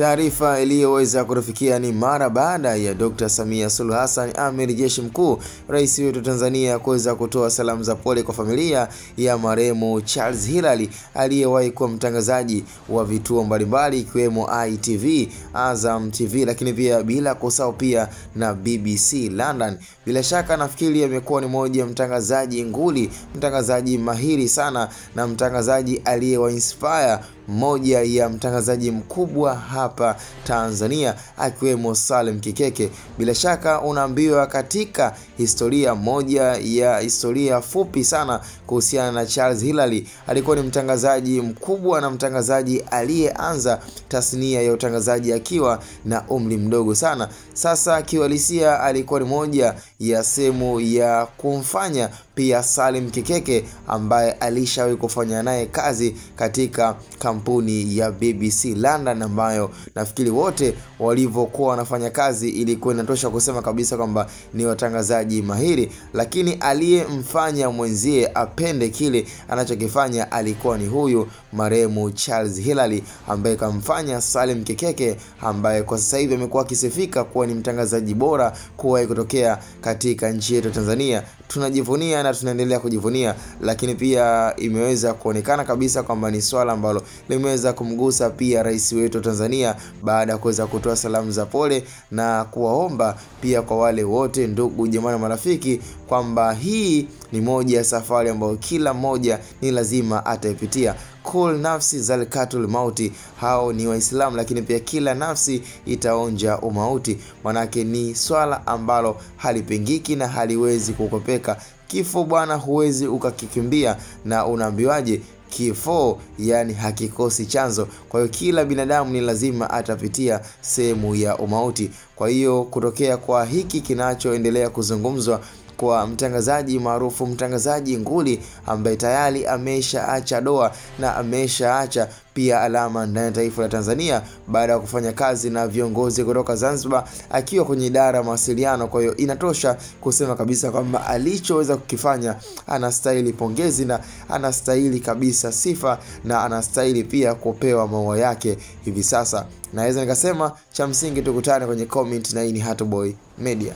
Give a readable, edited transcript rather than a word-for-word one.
Taarifa iliyoweza kutufikia ni mara baada ya Dr. Samia Suluhu Hassan, Amiri Jeshi Mkuu, rais wetu Tanzania, kuweza kutoa salamu za pole kwa familia ya marehemu Charles Hilary aliyewahi kuwa mtangazaji wa vituo mbalimbali ikiwemo ITV, Azam TV, lakini pia bila kusahau pia na BBC London. Bila shaka nafikiri amekuwa ni mmoja mtangazaji nguli, mtangazaji mahiri sana na mtangazaji aliyewa inspire mmoja ya mtangazaji mkubwa hapa Tanzania akiwemo Salim Kikeke. Bila shaka unaambiwa katika historia moja ya historia fupi sana kuhusiana na Charles Hilary, alikuwa ni mtangazaji mkubwa na mtangazaji aliyeanza tasnia ya utangazaji akiwa na umri mdogo sana. Sasa kiuhalisia alikuwa ni moja ya sehemu ya kumfanya pia Salim Kikeke ambaye alishawahi kufanya naye kazi katika kampuni ya BBC London, ambayo nafikiri wote walivyokuwa wanafanya kazi ilikuwa inatosha kusema kabisa kwamba ni watangazaji mahiri. Lakini aliyemfanya mwenzie apende kile anachokifanya alikuwa ni huyu marehemu Charles Hilary, ambaye kamfanya Salim Kikeke, ambaye kwa sasa hivi amekuwa akisifika kuwa ni mtangazaji bora kuwahi kutokea katika nchi yetu Tanzania. Tunajivunia na tunaendelea kujivunia, lakini pia imeweza kuonekana kabisa kwamba ni swala ambalo limeweza kumgusa pia rais wetu Tanzania, baada ya kuweza kutoa salamu za pole na kuwaomba pia kwa wale wote ndugu jamaa na marafiki kwamba hii ni moja ya safari ambayo kila mmoja ni lazima ataipitia. Kul nafsi zalikatul mauti, hao ni Waislamu, lakini pia kila nafsi itaonja umauti. Manake ni swala ambalo halipingiki na haliwezi kukopeka. Kifo bwana huwezi ukakikimbia, na unaambiwaje kifo yani hakikosi chanzo. Kwa hiyo kila binadamu ni lazima atapitia sehemu ya umauti. Kwa hiyo kutokea kwa hiki kinachoendelea kuzungumzwa kwa mtangazaji maarufu, mtangazaji nguli ambaye tayari ameshaacha doa na ameshaacha pia alama ndani ya taifa la Tanzania baada ya kufanya kazi na viongozi kutoka Zanzibar akiwa kwenye idara ya mawasiliano. Kwa hiyo inatosha kusema kabisa kwamba alichoweza kukifanya anastahili pongezi na anastahili kabisa sifa na anastahili pia kupewa maua yake hivi sasa. Naweza nikasema cha msingi tukutane kwenye comment, na hii ni Hatboy Media.